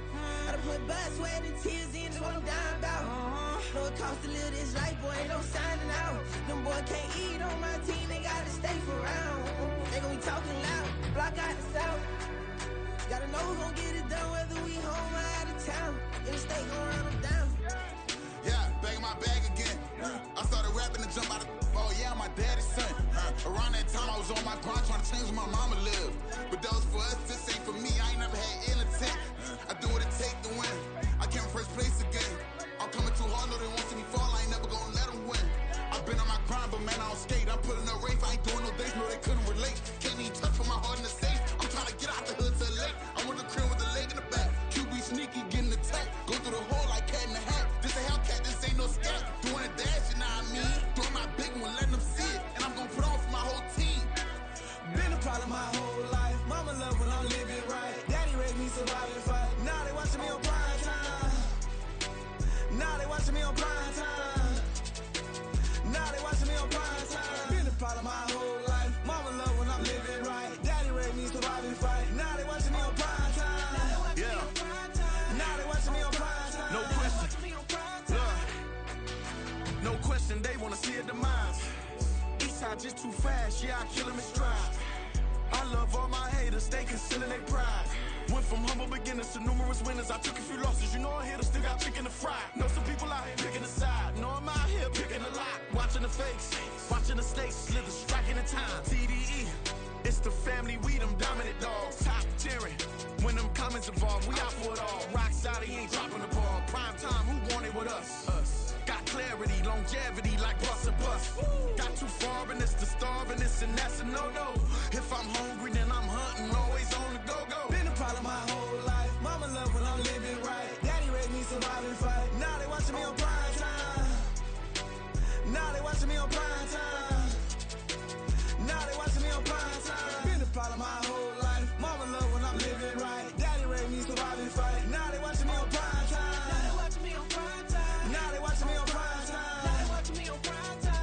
I done put blood, sweat, and tears in, that's what I'm dying about. Know it costs to live this life, boy, ain't no signing out. Them boy can't eat on my team, they gotta stay for round. They gon' be talking loud, block out the south. Gotta know who gon' get it done, whether we home or out of town. In the state gon' run them down. Yeah, back in my bag again. I started rapping and jump out of oh yeah, I'm my daddy's son. Around that time I was on my grind trying to change where my mama lived. But that was for us, this ain't for me. I ain't never had ill intent. I do what it take to win. I came first place again. I'm coming too hard, know they want to see me fall. I ain't never gonna let them win. I've been on my grind, but man, I don't skate. I'm putting up race, I ain't doing no days, no they couldn't relate. Can't even touch for my heart in the safe. I'm trying to get out the hood to the lake. I'm with the crib with the leg in the back. QB sneaky, getting attacked. Go through the hole like cat in the hat. This a Hellcat, this ain't no scat. Doing a dash, you know what I mean? Doing my big one, letting them see it. And I'm gonna put on for my whole team. Been a problem my whole life. Mama love when I'm living right. Daddy raised me surviving fight. Now they watching me on prime time. Now they watching me on prime time. Now they watching me on prime time. Been a problem my whole life. Mama love when I'm living right. Daddy raised me surviving fight. Now they watching me on prime time. Yeah. Now they watching me on prime time. No question. No question, they wanna see a demise. Eastside just too fast, yeah, I kill them in stride. I love all my haters, they concealing their pride. from humble beginners to numerous winners. I took a few losses, you know I'm here to still got chicken to fry. Know some people out here picking a side, know I'm out here picking a lot. Watching the fakes, watching the snakes slither, striking the time. TDE, it's the family, we them dominant dogs. Top tiering, when them comments involved, we out for it all. Rock solid, he ain't dropping the ball. Prime time, who want it with us? Got clarity, longevity, like bus and bus. Got too far and it's the starving, this and that's a no-no. If I'm hungry, then I'm hunting, always on the go-go. Been a problem my whole life. Mama love when I'm living right. Daddy raised me survive and fight. Now they watching me on prime time. Now they watching me on prime time. Now they watching me on prime time. Been a problem my whole life. Mama love when I'm living right. Daddy raised me survive and fight. Now they watching me on prime time. Now they watching me on prime time. Now they watching me on prime time. Now they watching me on prime time.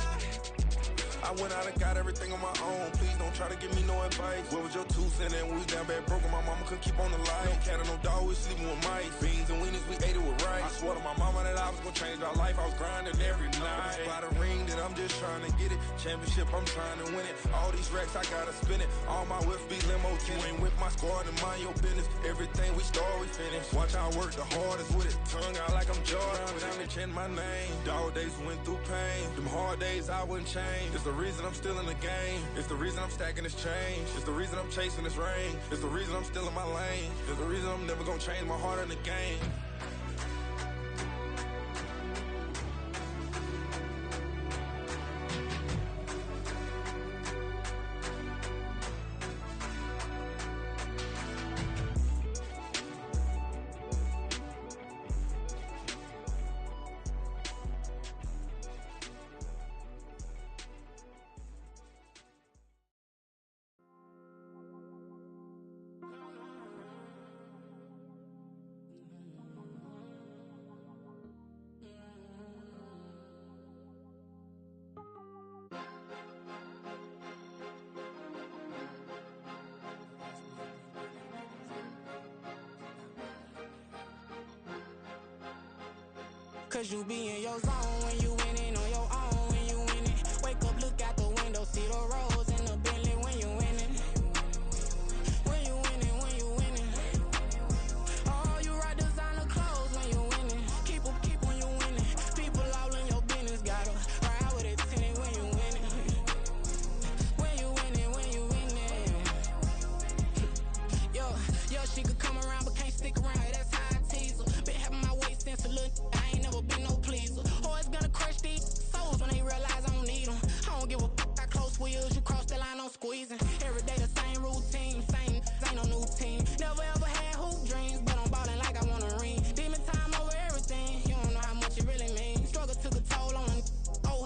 I went out and got everything on my own. Please don't try to give me no advice. What was your 2 cents and when we down bad broke and my mama couldn't keep on the light? No cat and no dog, we sleeping with mice. Beans and weenies, we ate it with rice. I swore to my mama that I was gonna change our life. I was grinding every night. By the ring that I'm just trying to get it. Championship, I'm trying to win it. All these racks, I gotta spin it. All my whips be limo tinted. You ain't with my squad and mind your business. Everything we start, we finish. Watch I work the hardest with it. Tongue out like I'm Jordan. Without me chanting my name. Dog days went through pain. Them hard days I wouldn't change. It's the reason I'm still in the game. It's the reason I'm stacking this change. It's the reason I'm chasing this rain. It's the reason I'm still in my lane. It's the reason I'm never gonna change my heart in the game. Cause you be in your zone when you winning on your own when you winning. Wake up, look out the window, see the rose in the Bentley when you winning. When you winning, when you winning. Oh, you rock designer clothes when you winning. Keep when you winning. People all in your business, gotta ride with it tinted when you winning. When you winning, when you winning. Yo, she could come around but can't stick around, that's how I tease her. Been having my waist since a little, I ain't never been no pleaser. Always gonna crush these souls when they realize I don't need them. I don't give a f***, I close wheels, you cross the line, I'm squeezing. Every day the same routine, same, ain't no new team. Never ever had hoop dreams, but I'm ballin' like I want a ring. Demon time over everything, you don't know how much it really means. Struggle took a toll on them,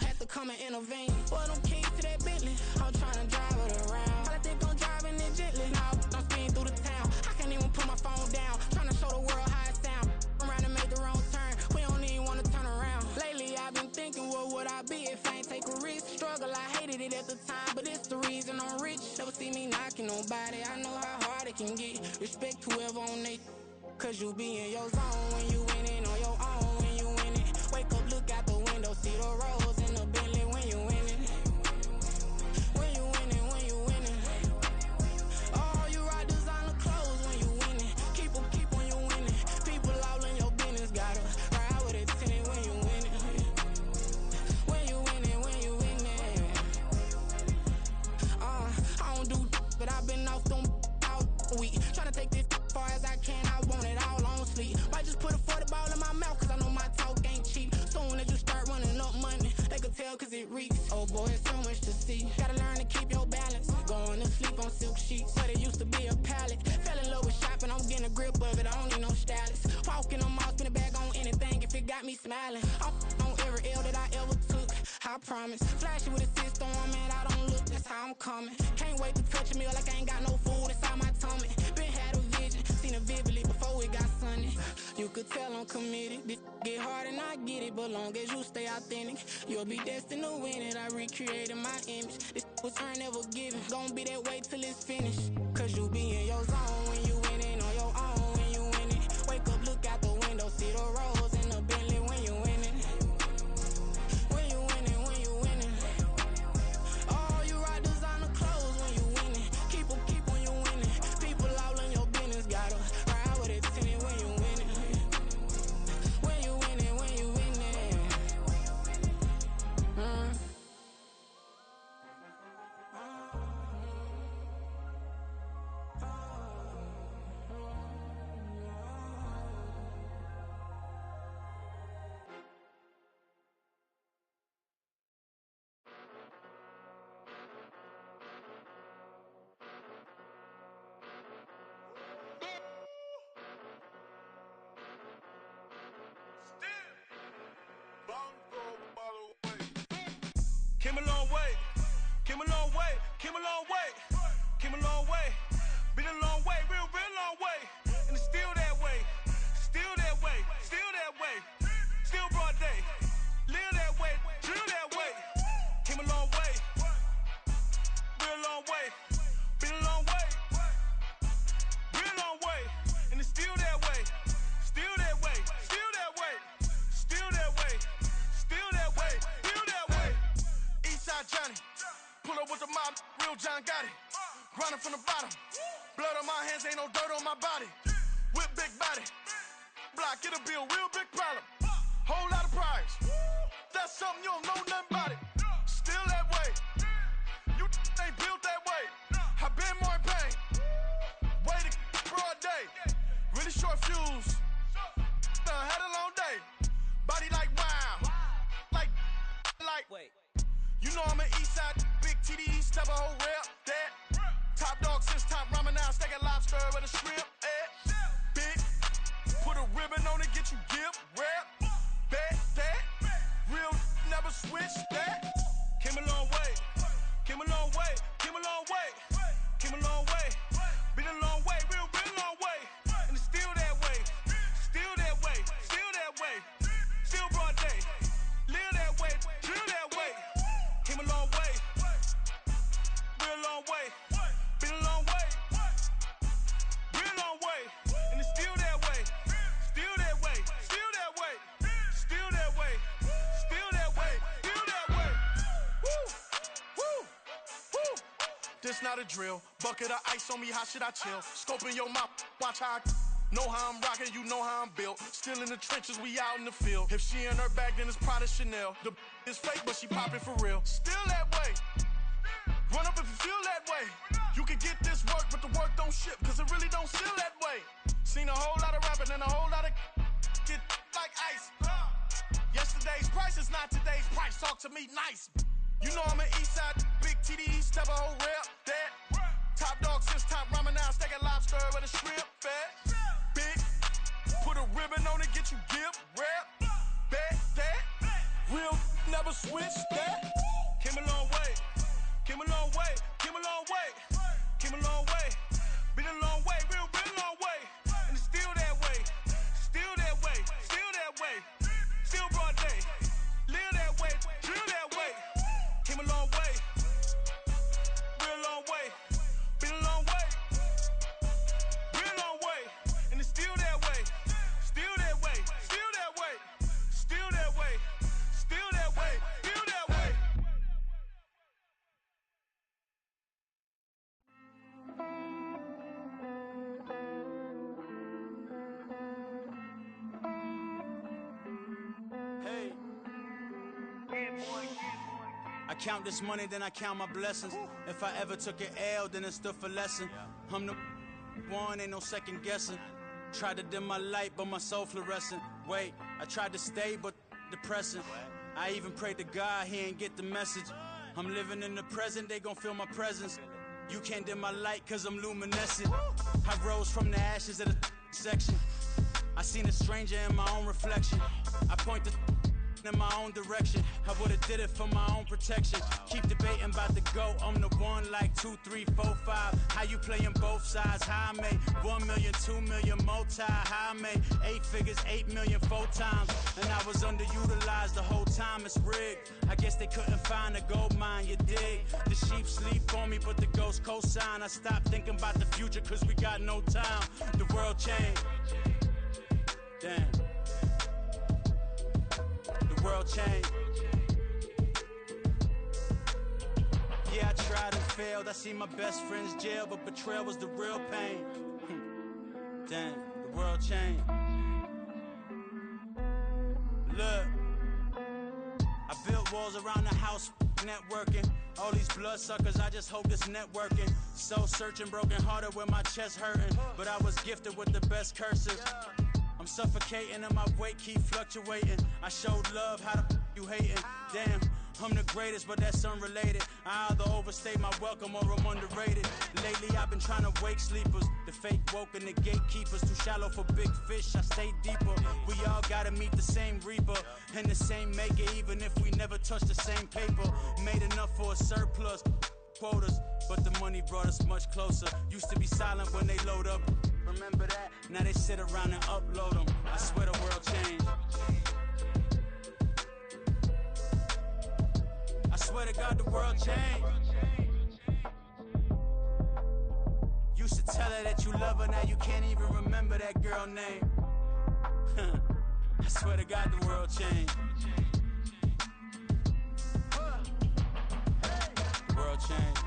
had to come and intervene. Boy, them keys to that Bentley, I'm tryna drive it around. I think I'm driving it gently, now I'm speeding through the town. I can't even put my phone down, tryna show the world how it sound. I'm around to make the wrong turn, we don't even wanna turn around. Lately I've been thinking, what would I be if I ain't take a risk? Struggle, I hated it at the time, but it's the reason I'm rich. Never see me knocking nobody, I know how hard it can get. Respect whoever on they, cause you be in your zone when you winning on your own when you winning. Wake up, look out the window, see the rose in the Bentley when you winning. When you winning, when you winning. Oh, you rock designer clothes when you winning. Keep when you winning. People all in your business, gotta ride with it tinted when you winning. When you winning, when you winning. I don't do but I've been off them all week. Tryna take this far as I can, I want it all on sleep. Might just put a 40 ball in my mouth, cause I know my talk ain't cheap. Soon as you start running up money, they could tell cause it reeks. Oh boy, it's so much to see. Gotta learn to keep your balance. Going to sleep on silk sheets, but it used to be a pallet. Fell in love with shopping, I'm getting a grip of it, I don't need no stylist. Walking on mall, spin a bag on anything if it got me smiling. I'm on every L that I ever took, I promise. Flashy with a system, man, I don't look, that's how I'm coming. Can't wait to touch a meal like I ain't got no food inside my tummy. Been had a vision, seen it vividly before it got sunny. You could tell I'm committed, this get hard and I get it, but long as you stay authentic, you'll be destined to win it. I recreated my image, this was earned, never given. Gonna be that way till it's finished, cause you be in your zone when you winning on your own when you winning. Wake up, look out the window, see the rose in the Bentley when you winning. When you winning, when you winning. Oh, you rock designer clothes when you winning. Keep when you winning. People all in your business, gotta Came a long way, came a long way. Been a long way, real long way. And it's still that way, still that way, still that way. Still broad day, live that way, drill that way. Came a long way, real long way. Been a long way, real long way. And it's still that way, still that way, still that way. Still that way, still that way, still that way. Eastside Johnny, pull up with the mob, real John Gotti. Grinding from the bottom, blood on my hands, ain't no dirt on my body. Whip big body, block, it'll be a real big problem. Whole lot of prize, that's something you don't know nothing about it. Still that way, you ain't built that way. I been more in pain, way to broad day. Really short fuse, had a long day. Body like wow, like, wait. You know I'm an Eastside, big TDE, step a whole rep, that. Top dog since top ramen now, steak and lobster with a shrimp, big, put a ribbon on it, get you gift, rep, bet, that. Real, never switch, that. Came a long way, came a long way, came a long way, came a long way. Been a long way, real long way. And it's still that way, still that way, still that way. Still broad day, live that way, drill that way. Came a long way, real long way. Been a long way, real long way. And it's still that way, still that way, still that way. Still that way, still that way, still that way. Woo, woo, woo. This not a drill, bucket of ice on me, how should I chill? Scoping your mouth, watch how I know how I'm rocking, you know how I'm built. Still in the trenches, we out in the field. If she in her bag, then it's Prada Chanel. The is fake, but she poppin' for real. Still that way. Run up if you feel that way. You can get this work, but the work don't ship, cause it really don't feel that way. Seen a whole lot of rapping and a whole lot of get like ice. Yesterday's price is not today's price. Talk to me nice. You know I'm an Eastside, big TDE, step a whole rep, that. Top dog since top ramen now, steak and lobster with a shrimp, fat. Big, put a ribbon on it, get you gift, rep, bet, that. Real, never switch, that. Came a long way, came a long way, came a long way, came a long way. Been a long way, real long way. And it's still that way, still that way, still that way. Still broad day, live that way, drill that way. Came a long way, real long way. Been a long way, real long way. And it's still that way, still that way, still that way. Still that way, still that way, still that way. Hey. I count this money, then I count my blessings. If I ever took an L, then it stood for lesson. I'm the one, ain't no second guessing. Tried to dim my light, but my soul fluorescent. Wait, I tried to stay, but depressing. I even prayed to God, he ain't get the message. I'm living in the present, they gon' feel my presence. You can't dim my light, cause I'm luminescent. I rose from the ashes of the section. I seen a stranger in my own reflection. I point the in my own direction. I would've did it for my own protection. Keep debating about the GOAT. I'm the one like 2, 3, 4, 5. How you playing both sides? How I made 1 million, 2 million, multi. How I made 8 figures, 8 million, 4 times. And I was underutilized the whole time. It's rigged. I guess they couldn't find a gold mine, you dig? The sheep sleep on me, but the ghost cosign. I stopped thinking about the future, cause we got no time. The world changed. Damn. The world changed. Yeah, I tried and failed. I see my best friends jail, but betrayal was the real pain. Damn, the world changed. Look, I built walls around the house, networking. All these bloodsuckers, I just hope this networking. Soul searching, broken hearted with my chest hurting. But I was gifted with the best cursive. I'm suffocating and my weight keep fluctuating. I showed love, how the you hating? Damn, I'm the greatest, but that's unrelated. I either overstay my welcome or I'm underrated. Lately I've been trying to wake sleepers. The fake woke and the gatekeepers. Too shallow for big fish, I stay deeper. We all gotta meet the same reaper and the same maker, even if we never touch the same paper. Made enough for a surplus. quotas, but the money brought us much closer. Used to be silent when they load up. Remember that? Now they sit around and upload them. I swear the world changed. I swear to God the world changed. Used to tell her that you love her, now you can't even remember that girl name. I swear to God the world changed. The world changed.